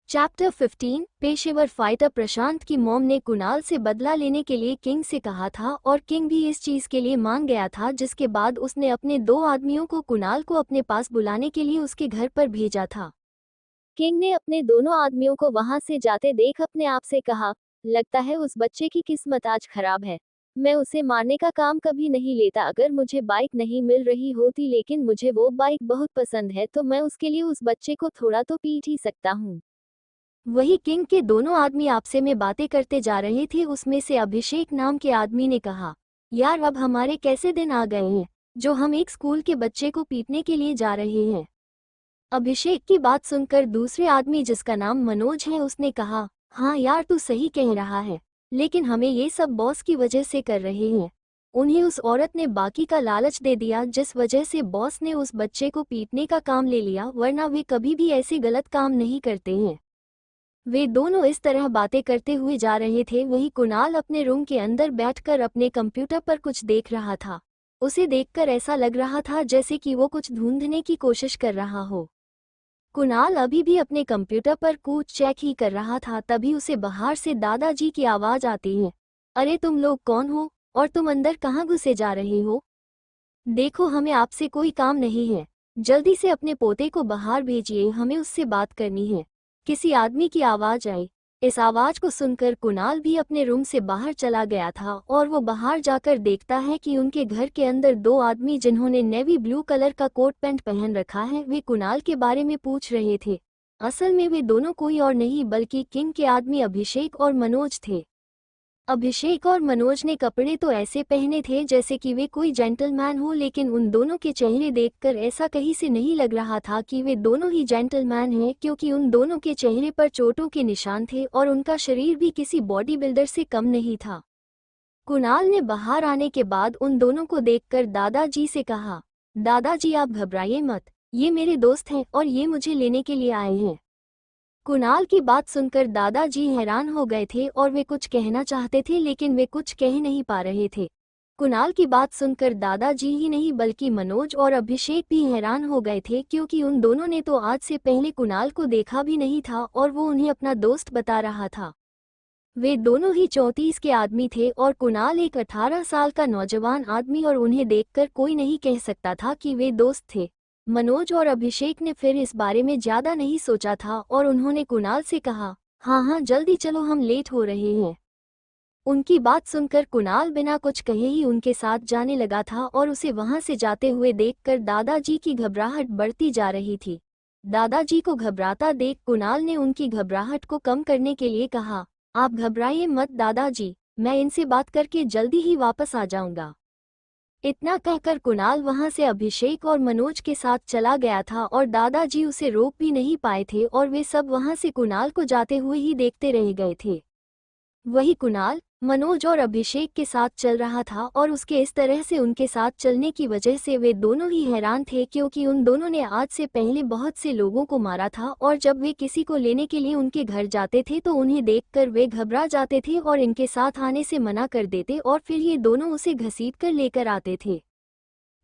Chapter 15 पेशेवर fighter प्रशांत की mom ने कुणाल से बदला लेने के लिए किंग से कहा था और किंग भी इस चीज के लिए मान गया था, जिसके बाद उसने अपने 2 आदमियों को कुणाल को अपने पास बुलाने के लिए उसके घर पर भेजा था। किंग ने अपने दोनों आदमियों को वहां से जाते देख अपने आप से कहा, लगता है उस बच्चे की किस्मत आज खराब है। मैं उसे मारने का काम कभी नहीं लेता। अगर मुझे बाइक नहीं मिल रही होती लेकिन मुझे वो बाइक बहुत पसंद है तो मैं उसके लिए उस बच्चे को थोड़ा तो पीट ही सकता हूँ। वही किंग के दोनों आदमी आपसे में बातें करते जा रहे थे। उसमें से अभिषेक नाम के आदमी ने कहा, यार अब हमारे कैसे दिन आ गए हैं जो हम एक स्कूल के बच्चे को पीटने के लिए जा रहे हैं। अभिषेक की बात सुनकर दूसरे आदमी जिसका नाम मनोज है उसने कहा, हाँ यार तू सही कह रहा है, लेकिन हमें ये सब बॉस की वजह से कर रहे हैं। उन्हें उस औरत ने बाकी का लालच दे दिया जिस वजह से बॉस ने उस बच्चे को पीटने का काम ले लिया, वरना वे कभी भी ऐसे गलत काम नहीं करते हैं। वे दोनों इस तरह बातें करते हुए जा रहे थे। वही कुणाल अपने रूम के अंदर बैठकर अपने कंप्यूटर पर कुछ देख रहा था। उसे देखकर ऐसा लग रहा था जैसे कि वो कुछ ढूंढने की कोशिश कर रहा हो। कुणाल अभी भी अपने कंप्यूटर पर कुछ चेक ही कर रहा था, तभी उसे बाहर से दादाजी की आवाज आती है, अरे तुम लोग कौन हो और तुम अंदर कहाँ घुसे जा रहे हो? देखो हमें आपसे कोई काम नहीं है, जल्दी से अपने पोते को बाहर भेजिए, हमें उससे बात करनी है। किसी आदमी की आवाज आई। इस आवाज को सुनकर कुणाल भी अपने रूम से बाहर चला गया था और वो बाहर जाकर देखता है कि उनके घर के अंदर 2 आदमी जिन्होंने नेवी ब्लू कलर का कोट पैंट पहन रखा है वे कुणाल के बारे में पूछ रहे थे। असल में वे दोनों कोई और नहीं बल्कि किंग के आदमी अभिषेक और मनोज थे। अभिषेक और मनोज ने कपड़े तो ऐसे पहने थे जैसे कि वे कोई जेंटलमैन हो, लेकिन उन दोनों के चेहरे देखकर ऐसा कहीं से नहीं लग रहा था कि वे दोनों ही जेंटलमैन हैं, क्योंकि उन दोनों के चेहरे पर चोटों के निशान थे और उनका शरीर भी किसी बॉडी बिल्डर से कम नहीं था। कुणाल ने बाहर आने के बाद उन दोनों को देखकर दादाजी से कहा, दादाजी आप घबराइए मत, ये मेरे दोस्त हैं और ये मुझे लेने के लिए आए हैं। कुणाल की बात सुनकर दादाजी हैरान हो गए थे और वे कुछ कहना चाहते थे लेकिन वे कुछ कह नहीं पा रहे थे। कुणाल की बात सुनकर दादाजी ही नहीं बल्कि मनोज और अभिषेक भी हैरान हो गए थे, क्योंकि उन दोनों ने तो आज से पहले कुणाल को देखा भी नहीं था और वो उन्हें अपना दोस्त बता रहा था। वे दोनों ही 34 के आदमी थे और कुणाल एक 18 साल का नौजवान आदमी, और उन्हें देखकर कोई नहीं कह सकता था कि वे दोस्त थे। मनोज और अभिषेक ने फिर इस बारे में ज्यादा नहीं सोचा था और उन्होंने कुणाल से कहा, हाँ हाँ जल्दी चलो हम लेट हो रहे हैं। उनकी बात सुनकर कुणाल बिना कुछ कहे ही उनके साथ जाने लगा था और उसे वहां से जाते हुए देखकर दादाजी की घबराहट बढ़ती जा रही थी। दादाजी को घबराता देख कुणाल ने उनकी घबराहट को कम करने के लिए कहा, आप घबराइए मत दादाजी, मैं इनसे बात करके जल्दी ही वापस आ जाऊंगा। इतना कहकर कुणाल वहां से अभिषेक और मनोज के साथ चला गया था और दादाजी उसे रोक भी नहीं पाए थे और वे सब वहां से कुणाल को जाते हुए ही देखते रह गए थे। वही कुणाल मनोज और अभिषेक के साथ चल रहा था और उसके इस तरह से उनके साथ चलने की वजह से वे दोनों ही हैरान थे, क्योंकि उन दोनों ने आज से पहले बहुत से लोगों को मारा था और जब वे किसी को लेने के लिए उनके घर जाते थे तो उन्हें देखकर वे घबरा जाते थे और इनके साथ आने से मना कर देते और फिर ये दोनों उसे घसीट कर लेकर आते थे।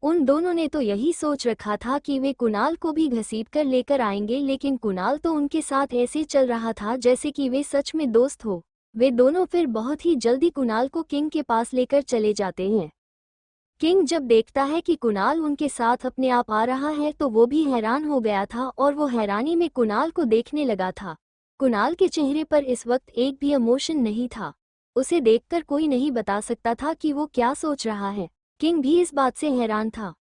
उन दोनों ने तो यही सोच रखा था कि वे कुणाल को भी घसीट कर लेकर आएंगे, लेकिन कुणाल तो उनके साथ ऐसे चल रहा था जैसे कि वे सच में दोस्त हो। वे दोनों फिर बहुत ही जल्दी कुणाल को किंग के पास लेकर चले जाते हैं। किंग जब देखता है कि कुणाल उनके साथ अपने आप आ रहा है तो वो भी हैरान हो गया था और वो हैरानी में कुणाल को देखने लगा था। कुणाल के चेहरे पर इस वक्त एक भी इमोशन नहीं था। उसे देखकर कोई नहीं बता सकता था कि वो क्या सोच रहा है। किंग भी इस बात से हैरान था।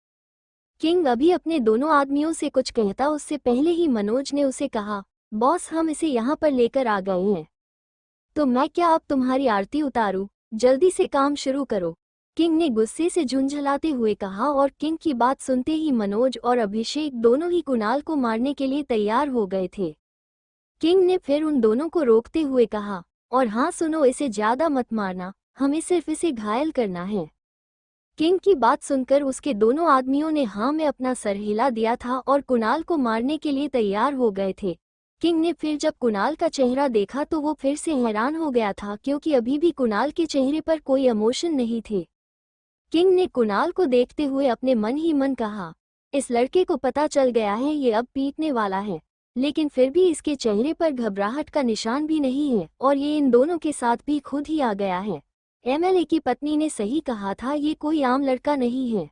किंग अभी अपने दोनों आदमियों से कुछ कहता उससे पहले ही मनोज ने उसे कहा, बॉस हम इसे यहाँ पर लेकर आ गए हैं, तो मैं क्या अब तुम्हारी आरती उतारूं? जल्दी से काम शुरू करो। किंग ने गुस्से से झुंझलाते हुए कहा और किंग की बात सुनते ही मनोज और अभिषेक दोनों ही कुणाल को मारने के लिए तैयार हो गए थे। किंग ने फिर उन दोनों को रोकते हुए कहा, और हाँ सुनो, इसे ज्यादा मत मारना, हमें सिर्फ इसे घायल करना है। किंग की बात सुनकर उसके दोनों आदमियों ने हाँ में अपना सर हिला दिया था और कुणाल को मारने के लिए तैयार हो गए थे। किंग ने फिर जब कुणाल का चेहरा देखा तो वो फिर से हैरान हो गया था, क्योंकि अभी भी कुणाल के चेहरे पर कोई इमोशन नहीं थे। किंग ने कुणाल को देखते हुए अपने मन ही मन कहा, इस लड़के को पता चल गया है ये अब पीटने वाला है। लेकिन फिर भी इसके चेहरे पर घबराहट का निशान भी नहीं है और ये इन दोनों के साथ भी खुद ही आ गया है। एमएलए की पत्नी ने सही कहा था, ये कोई आम लड़का नहीं है।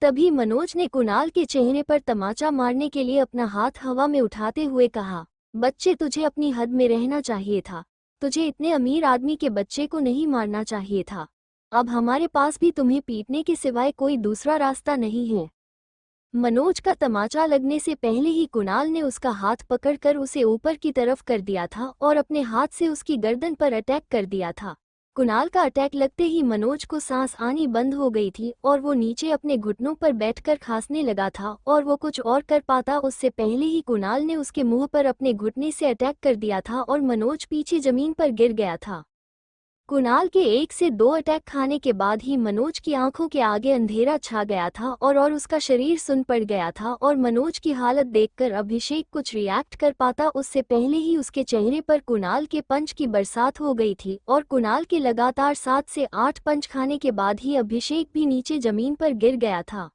तभी मनोज ने कुणाल के चेहरे पर तमाचा मारने के लिए अपना हाथ हवा में उठाते हुए कहा, बच्चे तुझे अपनी हद में रहना चाहिए था। तुझे इतने अमीर आदमी के बच्चे को नहीं मारना चाहिए था। अब हमारे पास भी तुम्हें पीटने के सिवाय कोई दूसरा रास्ता नहीं है। मनोज का तमाचा लगने से पहले ही कुणाल ने उसका हाथ पकड़कर उसे ऊपर की तरफ कर दिया था और अपने हाथ से उसकी गर्दन पर अटैक कर दिया था। कुणाल का अटैक लगते ही मनोज को सांस आनी बंद हो गई थी और वो नीचे अपने घुटनों पर बैठकर खांसने लगा था और वो कुछ और कर पाता उससे पहले ही कुणाल ने उसके मुंह पर अपने घुटने से अटैक कर दिया था और मनोज पीछे जमीन पर गिर गया था। कुणाल के 1 से 2 अटैक खाने के बाद ही मनोज की आंखों के आगे अंधेरा छा गया था और उसका शरीर सुन पड़ गया था और मनोज की हालत देखकर अभिषेक कुछ रिएक्ट कर पाता उससे पहले ही उसके चेहरे पर कुणाल के पंच की बरसात हो गई थी और कुणाल के लगातार 7 से 8 पंच खाने के बाद ही अभिषेक भी नीचे जमीन पर गिर गया था।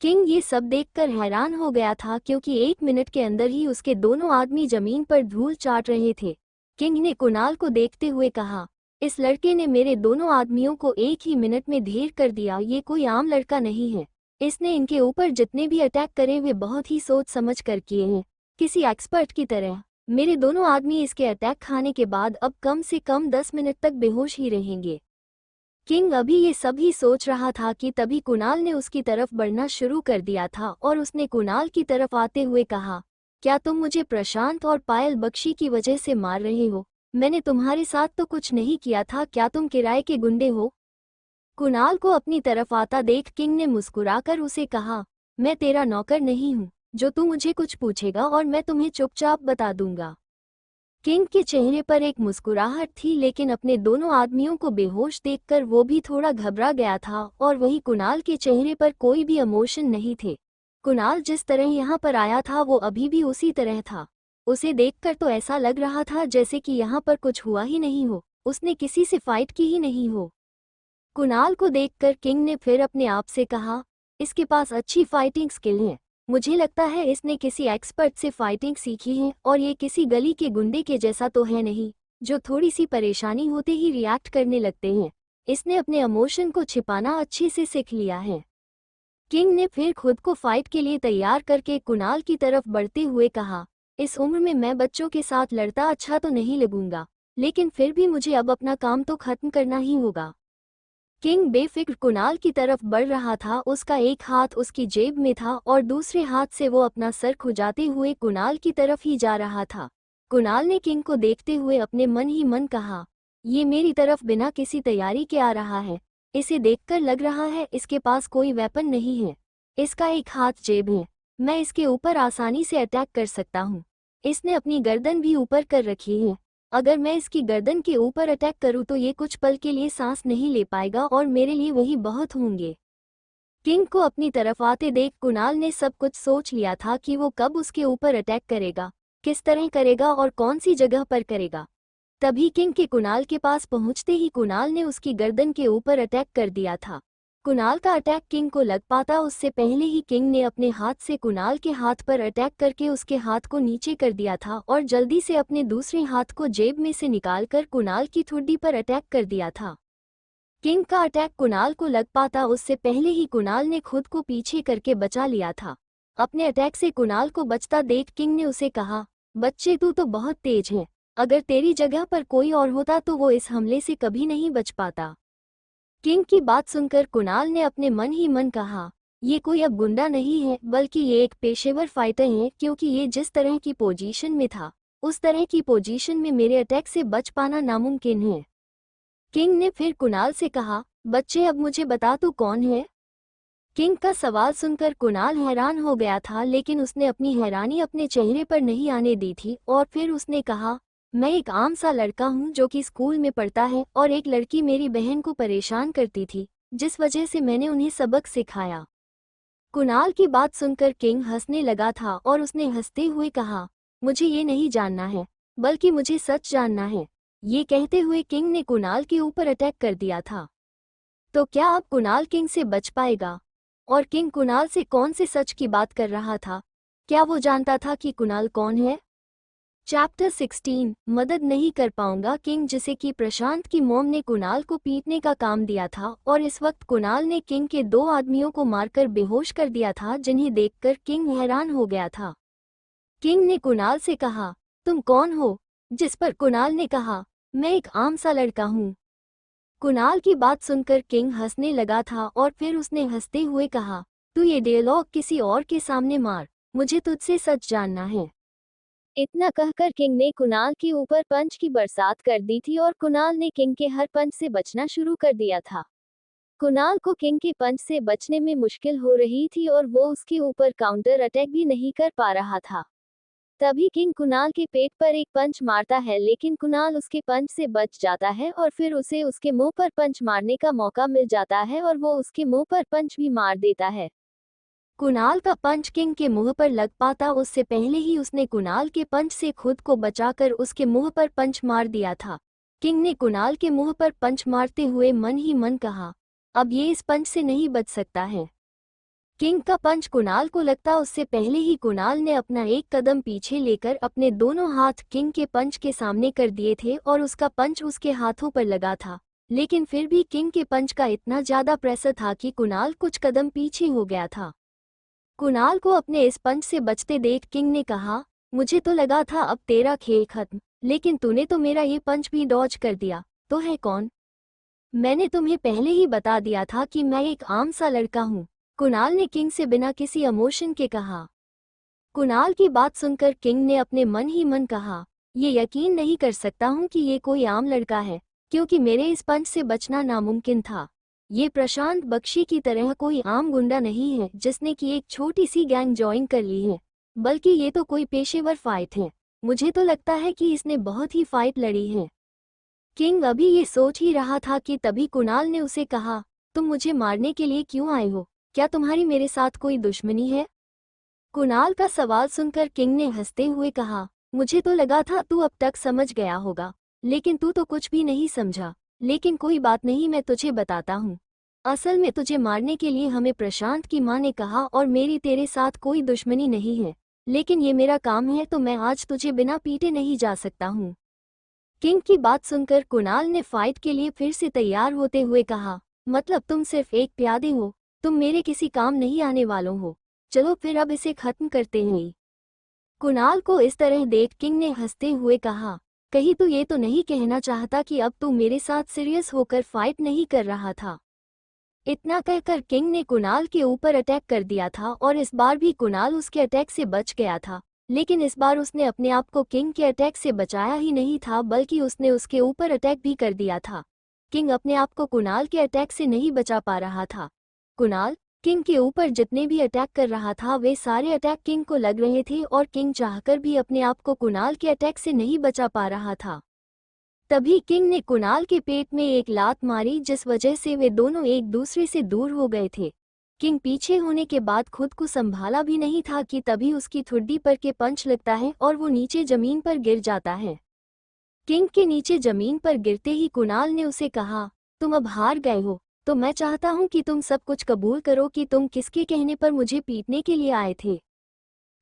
किंग ये सब देखकर हैरान हो गया था क्योंकि 1 मिनट के अंदर ही उसके दोनों आदमी जमीन पर धूल चाट रहे थे। किंग ने कुणाल को देखते हुए कहा, इस लड़के ने मेरे दोनों आदमियों को 1 ही मिनट में ढेर कर दिया। ये कोई आम लड़का नहीं है। इसने इनके ऊपर जितने भी अटैक करे वे बहुत ही सोच समझ कर किए हैं, किसी एक्सपर्ट की तरह। मेरे दोनों आदमी इसके अटैक खाने के बाद अब कम से कम 10 मिनट तक बेहोश ही रहेंगे। किंग अभी ये सब ही सोच रहा था कि तभी कुणाल ने उसकी तरफ बढ़ना शुरू कर दिया था और उसने कुणाल की तरफ आते हुए कहा, क्या तुम मुझे प्रशांत और पायल बख्शी की वजह से मार रहे हो? मैंने तुम्हारे साथ तो कुछ नहीं किया था। क्या तुम किराए के गुंडे हो? कुणाल को अपनी तरफ आता देख किंग ने मुस्कुराकर उसे कहा, मैं तेरा नौकर नहीं हूँ जो तू मुझे कुछ पूछेगा और मैं तुम्हें चुपचाप बता दूंगा। किंग के चेहरे पर एक मुस्कुराहट थी लेकिन अपने दोनों आदमियों को बेहोश देखकर वो भी थोड़ा घबरा गया था और वहीं कुणाल के चेहरे पर कोई भी इमोशन नहीं थे। कुणाल जिस तरह यहाँ पर आया था वो अभी भी उसी तरह था। उसे देखकर तो ऐसा लग रहा था जैसे कि यहाँ पर कुछ हुआ ही नहीं हो, उसने किसी से फाइट की ही नहीं हो। कुणाल को देखकर किंग ने फिर अपने आप से कहा, इसके पास अच्छी फाइटिंग स्किल है। मुझे लगता है इसने किसी एक्सपर्ट से फाइटिंग सीखी है और ये किसी गली के गुंडे के जैसा तो है नहीं जो थोड़ी सी परेशानी होते ही रिएक्ट करने लगते हैं। इसने अपने इमोशन को छिपाना अच्छे से सीख लिया है। किंग ने फिर खुद को फाइट के लिए तैयार करके कुणाल की तरफ बढ़ते हुए कहा, इस उम्र में मैं बच्चों के साथ लड़ता अच्छा तो नहीं लगूंगा, लेकिन फिर भी मुझे अब अपना काम तो खत्म करना ही होगा। किंग बेफिक्र कुणाल की तरफ बढ़ रहा था। उसका एक हाथ उसकी जेब में था और दूसरे हाथ से वो अपना सर खुजाते हुए कुणाल की तरफ ही जा रहा था। कुणाल ने किंग को देखते हुए अपने मन ही मन कहा, ये मेरी तरफ बिना किसी तैयारी के आ रहा है। इसे देखकर लग रहा है इसके पास कोई वेपन नहीं है। इसका एक हाथ जेब है, मैं इसके ऊपर आसानी से अटैक कर सकता हूँ। इसने अपनी गर्दन भी ऊपर कर रखी है। अगर मैं इसकी गर्दन के ऊपर अटैक करूं तो ये कुछ पल के लिए सांस नहीं ले पाएगा और मेरे लिए वही बहुत होंगे। किंग को अपनी तरफ आते देख कुणाल ने सब कुछ सोच लिया था कि वो कब उसके ऊपर अटैक करेगा, किस तरह करेगा और कौन सी जगह पर करेगा। तभी किंग के कुणाल के पास पहुंचते ही कुणाल ने उसकी गर्दन के ऊपर अटैक कर दिया था। कुणाल का अटैक किंग को लग पाता उससे पहले ही किंग ने अपने हाथ से कुणाल के हाथ पर अटैक करके उसके हाथ को नीचे कर दिया था और जल्दी से अपने दूसरे हाथ को जेब में से निकालकर कुणाल की ठुड्डी पर अटैक कर दिया था। किंग का अटैक कुणाल को लग पाता उससे पहले ही कुणाल ने खुद को पीछे करके बचा लिया था। अपने अटैक से कुणाल को बचता देख किंग ने उसे कहा, बच्चे तू तो बहुत तेज है। अगर तेरी जगह पर कोई और होता तो वो इस हमले से कभी नहीं बच पाता। किंग की बात सुनकर कुणाल ने अपने मन ही मन कहा, ये कोई अब गुंडा नहीं है बल्कि ये एक पेशेवर फाइटर है, क्योंकि ये जिस तरह की पोजीशन में था उस तरह की पोजीशन में मेरे अटैक से बच पाना नामुमकिन है। किंग ने फिर कुणाल से कहा, बच्चे अब मुझे बता तू कौन है? किंग का सवाल सुनकर कुणाल हैरान हो गया था लेकिन उसने अपनी हैरानी अपने चेहरे पर नहीं आने दी थी और फिर उसने कहा, मैं एक आम सा लड़का हूँ जो कि स्कूल में पढ़ता है और एक लड़की मेरी बहन को परेशान करती थी जिस वजह से मैंने उन्हें सबक सिखाया। कुणाल की बात सुनकर किंग हंसने लगा था और उसने हंसते हुए कहा, मुझे ये नहीं जानना है बल्कि मुझे सच जानना है। ये कहते हुए किंग ने कुणाल के ऊपर अटैक कर दिया था। तो क्या अब कुणाल किंग से बच पाएगा? और किंग कुणाल से कौन से सच की बात कर रहा था? क्या वो जानता था कि कुणाल कौन है? चैप्टर 16 मदद नहीं कर पाऊंगा किंग, जिसे कि प्रशांत की मॉम ने कुणाल को पीटने का काम दिया था और इस वक्त कुणाल ने किंग के 2 आदमियों को मारकर बेहोश कर दिया था, जिन्हें देखकर किंग हैरान हो गया था। किंग ने कुणाल से कहा, तुम कौन हो? जिस पर कुणाल ने कहा, मैं एक आम सा लड़का हूँ। कुणाल की बात सुनकर किंग हंसने लगा था और फिर उसने हंसते हुए कहा, तू ये डायलॉग किसी और के सामने मार, मुझे तुझसे सच जानना है। इतना कहकर किंग ने कुणाल के ऊपर पंच की बरसात कर दी थी और कुणाल ने किंग के हर पंच से बचना शुरू कर दिया था। कुणाल को किंग के पंच से बचने में मुश्किल हो रही थी और वो उसके ऊपर काउंटर अटैक भी नहीं कर पा रहा था। तभी किंग कुणाल के पेट पर एक पंच मारता है, लेकिन कुणाल उसके पंच से बच जाता है और फिर उसे उसके मुंह पर पंच मारने का मौका मिल जाता है और वो उसके मुंह पर पंच भी मार देता है। कुणाल का पंच किंग के मुंह पर लग पाता उससे पहले ही उसने कुणाल के पंच से खुद को बचाकर उसके मुंह पर पंच मार दिया था। किंग ने कुणाल के मुंह पर पंच मारते हुए मन ही मन कहा, अब ये इस पंच से नहीं बच सकता है। किंग का पंच कुणाल को लगता उससे पहले ही कुणाल ने अपना एक कदम पीछे लेकर अपने दोनों हाथ किंग के पंच के सामने कर दिए थे और उसका पंच उसके हाथों पर लगा था, लेकिन फिर भी किंग के पंच का इतना ज्यादा प्रेशर था कि कुणाल कुछ कदम पीछे हो गया था। कुणाल को अपने इस पंच से बचते देख किंग ने कहा, मुझे तो लगा था अब तेरा खेल खत्म, लेकिन तूने तो मेरा ये पंच भी डॉज कर दिया। तो है कौन? मैंने तुम्हें पहले ही बता दिया था कि मैं एक आम सा लड़का हूँ, कुणाल ने किंग से बिना किसी इमोशन के कहा। कुणाल की बात सुनकर किंग ने अपने मन ही मन कहा, ये यकीन नहीं कर सकता हूँ कि ये कोई आम लड़का है, क्योंकि मेरे इस पंच से बचना नामुमकिन था। ये प्रशांत बख्शी की तरह कोई आम गुंडा नहीं है जिसने कि एक छोटी सी गैंग ज्वाइन कर ली है, बल्कि ये तो कोई पेशेवर फाइट है। मुझे तो लगता है कि इसने बहुत ही फाइट लड़ी है। किंग अभी ये सोच ही रहा था कि तभी कुणाल ने उसे कहा, तुम मुझे मारने के लिए क्यों आए हो? क्या तुम्हारी मेरे साथ कोई दुश्मनी है? कुणाल का सवाल सुनकर किंग ने हंसते हुए कहा, मुझे तो लगा था तू अब तक समझ गया होगा, लेकिन तू तो कुछ भी नहीं समझा। लेकिन कोई बात नहीं, मैं तुझे बताता हूँ। असल में तुझे मारने के लिए हमें प्रशांत की माँ ने कहा और मेरी तेरे साथ कोई दुश्मनी नहीं है, लेकिन ये मेरा काम है तो मैं आज तुझे बिना पीटे नहीं जा सकता हूँ। किंग की बात सुनकर कुणाल ने फाइट के लिए फिर से तैयार होते हुए कहा, मतलब तुम सिर्फ एक प्यादे हो, तुम मेरे किसी काम नहीं आने वालों हो। चलो फिर अब इसे खत्म करते हैं। कुणाल को इस तरह देख किंग ने हंसते हुए कहा, कहीं तू ये तो नहीं कहना चाहता कि अब तू मेरे साथ सीरियस होकर फाइट नहीं कर रहा था? इतना कहकर किंग ने कुणाल के ऊपर अटैक कर दिया था और इस बार भी कुणाल उसके अटैक से बच गया था, लेकिन इस बार उसने अपने आप को किंग के अटैक से बचाया ही नहीं था, बल्कि उसने उसके ऊपर अटैक भी कर दिया था। किंग अपने आप को कुणाल के अटैक से नहीं बचा पा रहा था। कुणाल किंग के ऊपर जितने भी अटैक कर रहा था वे सारे अटैक किंग को लग रहे थे और किंग चाहकर भी अपने आप को कुणाल के अटैक से नहीं बचा पा रहा था। तभी किंग ने कुणाल के पेट में एक लात मारी, जिस वजह से वे दोनों एक दूसरे से दूर हो गए थे। किंग पीछे होने के बाद खुद को संभाला भी नहीं था कि तभी उसकी ठुड्डी पर के पंच लगता है और वो नीचे जमीन पर गिर जाता है। किंग के नीचे जमीन पर गिरते ही कुणाल ने उसे कहा, तुम अब हार गए हो, तो मैं चाहता हूं कि तुम सब कुछ कबूल करो कि तुम किसके कहने पर मुझे पीटने के लिए आए थे।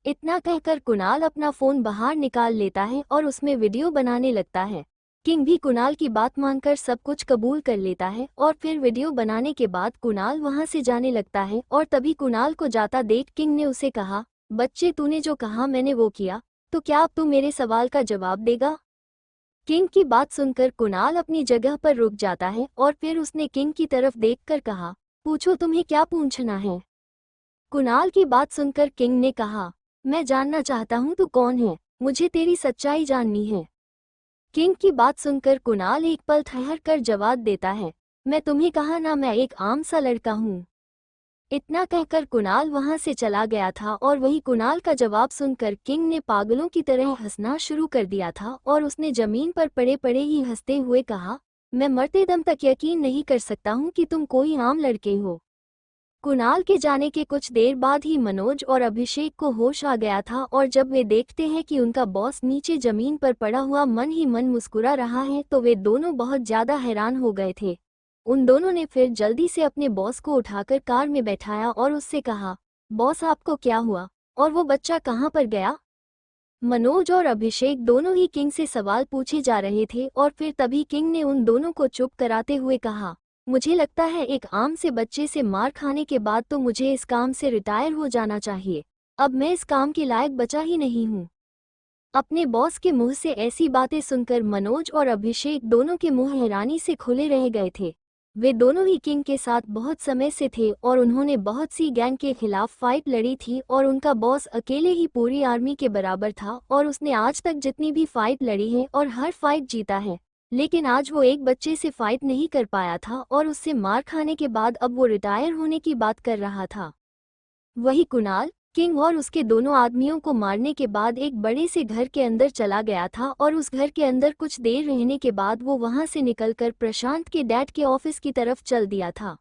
इतना कहकर कुणाल अपना फोन बाहर निकाल लेता है और उसमें वीडियो बनाने लगता है। किंग भी कुणाल की बात मानकर सब कुछ कबूल कर लेता है और फिर वीडियो बनाने के बाद कुणाल वहां से जाने लगता है और तभी कुणाल को जाता देख किंग ने उसे कहा, बच्चे तूने जो कहा मैंने वो किया, तो क्या अब तू मेरे सवाल का जवाब देगा? किंग की बात सुनकर कुणाल अपनी जगह पर रुक जाता है और फिर उसने किंग की तरफ देखकर कहा, पूछो तुम्हें क्या पूछना है? कुणाल की बात सुनकर किंग ने कहा, मैं जानना चाहता हूँ तू कौन है, मुझे तेरी सच्चाई जाननी है। किंग की बात सुनकर कुणाल एक पल ठहर कर जवाब देता है, मैं तुम्हें कहा ना मैं एक आम सा लड़का हूँ। इतना कहकर कुणाल वहां से चला गया था और वही कुणाल का जवाब सुनकर किंग ने पागलों की तरह हंसना शुरू कर दिया था और उसने जमीन पर पड़े पड़े ही हंसते हुए कहा, मैं मरते दम तक यकीन नहीं कर सकता हूँ कि तुम कोई आम लड़के हो। कुणाल के जाने के कुछ देर बाद ही मनोज और अभिषेक को होश आ गया था और जब वे देखते हैं कि उनका बॉस नीचे जमीन पर पड़ा हुआ मन ही मन मुस्कुरा रहा है तो वे दोनों बहुत ज्यादा हैरान हो गए थे। उन दोनों ने फिर जल्दी से अपने बॉस को उठाकर कार में बैठाया और उससे कहा, बॉस आपको क्या हुआ और वो बच्चा कहाँ पर गया? मनोज और अभिषेक दोनों ही किंग से सवाल पूछे जा रहे थे और फिर तभी किंग ने उन दोनों को चुप कराते हुए कहा, मुझे लगता है एक आम से बच्चे से मार खाने के बाद तो मुझे इस काम से रिटायर हो जाना चाहिए। अब मैं इस काम के लायक बचा ही नहीं हूँ। अपने बॉस के मुंह से ऐसी बातें सुनकर मनोज और अभिषेक दोनों के मुंह हैरानी से खुले रह गए थे। वे दोनों ही किंग के साथ बहुत समय से थे और उन्होंने बहुत सी गैंग के खिलाफ फाइट लड़ी थी और उनका बॉस अकेले ही पूरी आर्मी के बराबर था और उसने आज तक जितनी भी फाइट लड़ी है और हर फाइट जीता है। लेकिन आज वो एक बच्चे से फाइट नहीं कर पाया था और उससे मार खाने के बाद अब वो रिटायर होने की बात कर रहा था। वही कुणाल किंग और उसके दोनों आदमियों को मारने के बाद एक बड़े से घर के अंदर चला गया था और उस घर के अंदर कुछ देर रहने के बाद वो वहां से निकलकर प्रशांत के डैड के ऑफिस की तरफ चल दिया था।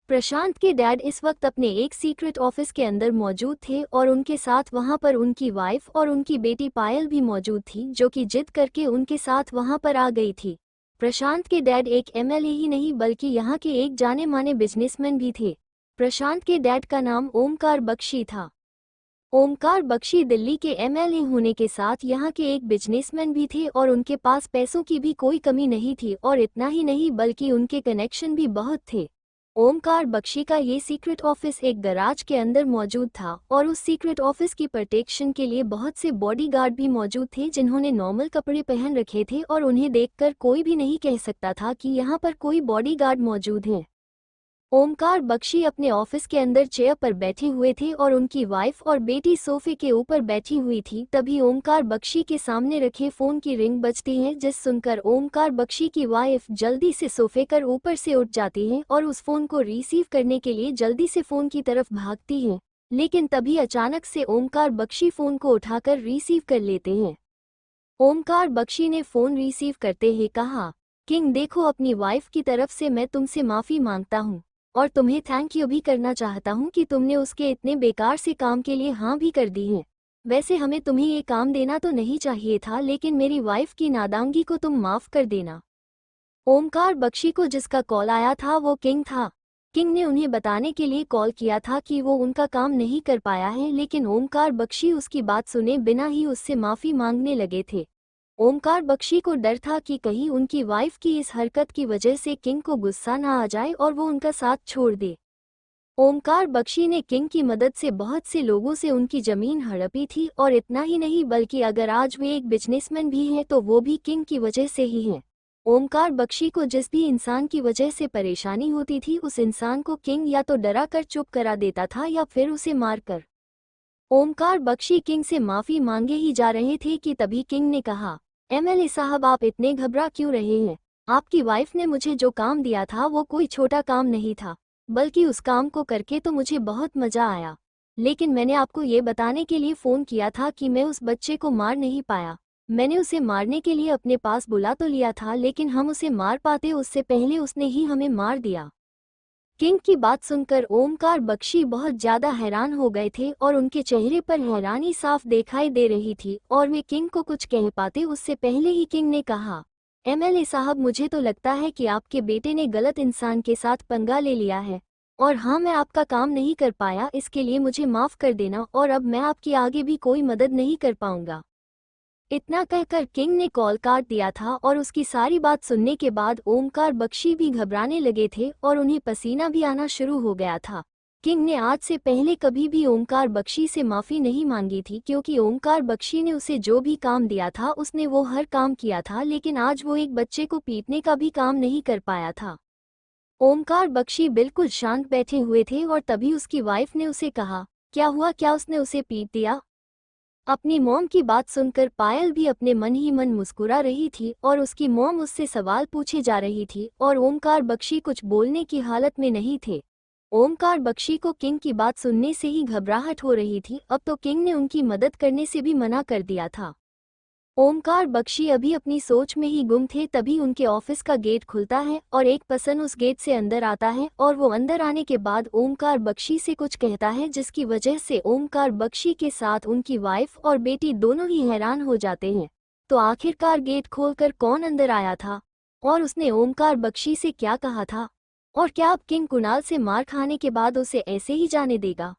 प्रशांत के डैड इस वक्त अपने एक सीक्रेट ऑफिस के अंदर मौजूद थे और उनके साथ वहां पर उनकी वाइफ और उनकी बेटी पायल भी मौजूद थी, जो कि जिद करके उनके साथ वहां पर आ गई थी। प्रशांत के डैड एक एमएलए ही नहीं बल्कि यहाँ के एक जाने माने बिजनेसमैन भी थे। प्रशांत के डैड का नाम ओमकार बख्शी था। ओमकार बख्शी दिल्ली के एमएलए होने के साथ यहाँ के एक बिजनेसमैन भी थे और उनके पास पैसों की भी कोई कमी नहीं थी और इतना ही नहीं बल्कि उनके कनेक्शन भी बहुत थे। ओमकार बख्शी का ये सीक्रेट ऑफिस एक गराज के अंदर मौजूद था और उस सीक्रेट ऑफिस की प्रोटेक्शन के लिए बहुत से बॉडीगार्ड भी मौजूद थे जिन्होंने नॉर्मल कपड़े पहन रखे थे और उन्हें देखकर कोई भी नहीं कह सकता था कि यहाँ पर कोई बॉडीगार्ड मौजूद है। ओमकार बख्शी अपने ऑफिस के अंदर चेयर पर बैठे हुए थे और उनकी वाइफ और बेटी सोफे के ऊपर बैठी हुई थी। तभी ओमकार बख्शी के सामने रखे फोन की रिंग बजती है, जिस सुनकर ओमकार बख्शी की वाइफ जल्दी से सोफे कर ऊपर से उठ जाती है और उस फोन को रिसीव करने के लिए जल्दी से फोन की तरफ भागती है। लेकिन तभी अचानक से ओमकार बख्शी फोन को उठाकर रिसीव कर लेते हैं। ओमकार बख्शी ने फोन रिसीव करते ही कहा, किंग देखो, अपनी वाइफ की तरफ से मैं तुमसे माफी मांगता हूँ और तुम्हें थैंक यू भी करना चाहता हूँ कि तुमने उसके इतने बेकार से काम के लिए हाँ भी कर दी है। वैसे हमें तुम्हें ये काम देना तो नहीं चाहिए था, लेकिन मेरी वाइफ की नादांगी को तुम माफ कर देना। ओमकार बख्शी को जिसका कॉल आया था वो किंग था। किंग ने उन्हें बताने के लिए कॉल किया था कि वो उनका काम नहीं कर पाया है, लेकिन ओमकार बख्शी उसकी बात सुने बिना ही उससे माफी मांगने लगे थे। ओमकार बख्शी को डर था कि कहीं उनकी वाइफ की इस हरकत की वजह से किंग को गुस्सा ना आ जाए और वो उनका साथ छोड़ दे। ओमकार बख्शी ने किंग की मदद से बहुत से लोगों से उनकी जमीन हड़पी थी और इतना ही नहीं बल्कि अगर आज वे एक बिजनेसमैन भी हैं तो वो भी किंग की वजह से ही हैं। ओमकार बख्शी को जिस भी इंसान की वजह से परेशानी होती थी उस इंसान को किंग या तो डरा कर चुप करा देता था या फिर उसे मारकर। ओमकार बख्शी किंग से माफी मांगे ही जा रहे थे कि तभी किंग ने कहा, एमएलए साहब आप इतने घबरा क्यों रहे हैं? आपकी वाइफ ने मुझे जो काम दिया था वो कोई छोटा काम नहीं था, बल्कि उस काम को करके तो मुझे बहुत मजा आया। लेकिन मैंने आपको ये बताने के लिए फ़ोन किया था कि मैं उस बच्चे को मार नहीं पाया। मैंने उसे मारने के लिए अपने पास बुला तो लिया था, लेकिन हम उसे मार पाते उससे पहले उसने ही हमें मार दिया। किंग की बात सुनकर ओमकार बख्शी बहुत ज्यादा हैरान हो गए थे और उनके चेहरे पर हैरानी साफ दिखाई दे रही थी और वे किंग को कुछ कह पाते उससे पहले ही किंग ने कहा, एमएलए साहब मुझे तो लगता है कि आपके बेटे ने गलत इंसान के साथ पंगा ले लिया है और हाँ, मैं आपका काम नहीं कर पाया, इसके लिए मुझे माफ कर देना और अब मैं आपकी आगे भी कोई मदद नहीं कर पाऊंगा। इतना कहकर किंग ने कॉल काट दिया था और उसकी सारी बात सुनने के बाद ओमकार बख्शी भी घबराने लगे थे और उन्हें पसीना भी आना शुरू हो गया था। किंग ने आज से पहले कभी भी ओमकार बख्शी से माफी नहीं मांगी थी, क्योंकि ओमकार बख्शी ने उसे जो भी काम दिया था उसने वो हर काम किया था, लेकिन आज वो एक बच्चे को पीटने का भी काम नहीं कर पाया था। ओमकार बख्शी बिल्कुल शांत बैठे हुए थे और तभी उसकी वाइफ ने उसे कहा, क्या हुआ, क्या उसने उसे पीट दिया? अपनी मॉम की बात सुनकर पायल भी अपने मन ही मन मुस्कुरा रही थी और उसकी मॉम उससे सवाल पूछे जा रही थी और ओमकार बख्शी कुछ बोलने की हालत में नहीं थे। ओमकार बख्शी को किंग की बात सुनने से ही घबराहट हो रही थी। अब तो किंग ने उनकी मदद करने से भी मना कर दिया था। ओमकार बख्शी अभी अपनी सोच में ही गुम थे, तभी उनके ऑफिस का गेट खुलता है और एक पर्सन उस गेट से अंदर आता है और वो अंदर आने के बाद ओमकार बख्शी से कुछ कहता है, जिसकी वजह से ओमकार बख्शी के साथ उनकी वाइफ और बेटी दोनों ही हैरान हो जाते हैं। तो आखिरकार गेट खोलकर कौन अंदर आया था और उसने ओमकार बख्शी से क्या कहा था, और क्या अब किंग कुणाल से मार खाने के बाद उसे ऐसे ही जाने देगा?